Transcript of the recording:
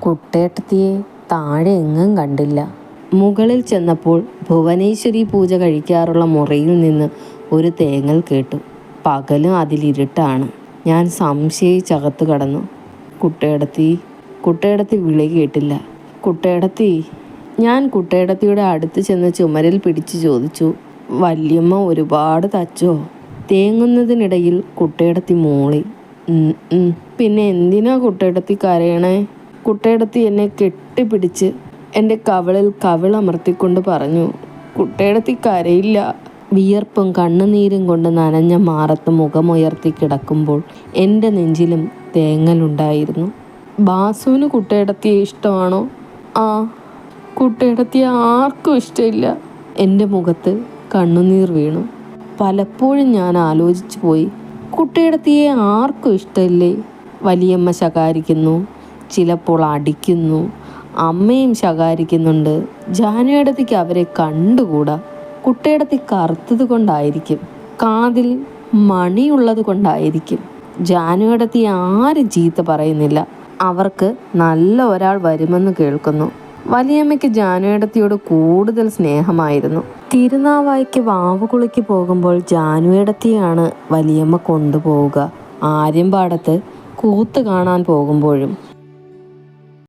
കുട്ടേട്ടത്തിയെ താഴെ എങ്ങും കണ്ടില്ല. മുകളിൽ ചെന്നപ്പോൾ ഭുവനേശ്വരി പൂജ കഴിക്കാറുള്ള മുറിയിൽ നിന്ന് ഒരു തേങ്ങൽ കേട്ടു. പകലും അതിലിരുട്ടാണ്. ഞാൻ സംശയിച്ചകത്ത് കടന്നു. കുട്ടേടത്തി വിളി കേട്ടില്ല. കുട്ടേടത്തി. ഞാൻ കുട്ടേടത്തിയുടെ അടുത്ത് ചെന്ന് ചുമരിൽ പിടിച്ച് ചോദിച്ചു, വല്യമ്മ ഒരുപാട് തച്ചോ? തേങ്ങുന്നതിനിടയിൽ കുട്ടേടത്തി മൂളി. പിന്നെ എന്തിനാ കുട്ടേടത്തി കരയണേ? കുട്ടേടത്തി എന്നെ കെട്ടിപ്പിടിച്ച് എൻ്റെ കവിളമർത്തിക്കൊണ്ട് പറഞ്ഞു, കുട്ടേടത്തി കരയില്ല. വിയർപ്പും കണ്ണുനീരും കൊണ്ട് നനഞ്ഞ മാറത്ത് മുഖമുയർത്തി കിടക്കുമ്പോൾ എൻ്റെ നെഞ്ചിലും തേങ്ങലുണ്ടായിരുന്നു. ബാസുവിന് കുട്ടേടത്തിയെ ഇഷ്ടമാണോ? ആ, കുട്ടേടത്തിയെ ആർക്കും ഇഷ്ടമില്ല. എൻ്റെ മുഖത്ത് കണ്ണുനീർ വീണു. പലപ്പോഴും ഞാൻ ആലോചിച്ചു പോയി, കുട്ടേടത്തിയെ ആർക്കും ഇഷ്ടമില്ലേ? വലിയമ്മ ശകാരിക്കുന്നു, ചിലപ്പോൾ അടിക്കുന്നു, അമ്മയും ശകാരിക്കുന്നുണ്ട്. ജാനുവേടത്തിക്ക് അവരെ കണ്ടുകൂടാ. കുട്ടേടത്തി കറുത്തത് കൊണ്ടായിരിക്കും, കാതിൽ മണിയുള്ളത് കൊണ്ടായിരിക്കും. ജാനുവേടത്തി ആരും ചീത്ത പറയുന്നില്ല. അവർക്ക് നല്ല ഒരാൾ വരുമെന്ന് കേൾക്കുന്നു. വലിയമ്മയ്ക്ക് ജാനുവേടത്തിയോട് കൂടുതൽ സ്നേഹമായിരുന്നു. തിരുനാവായിക്ക് വാവുകുളിക്ക് പോകുമ്പോൾ ജാനുവേടത്തിയാണ് വലിയമ്മ കൊണ്ടുപോവുക. ആര്യമ്പാടത്ത് കൂത്ത് കാണാൻ പോകുമ്പോഴും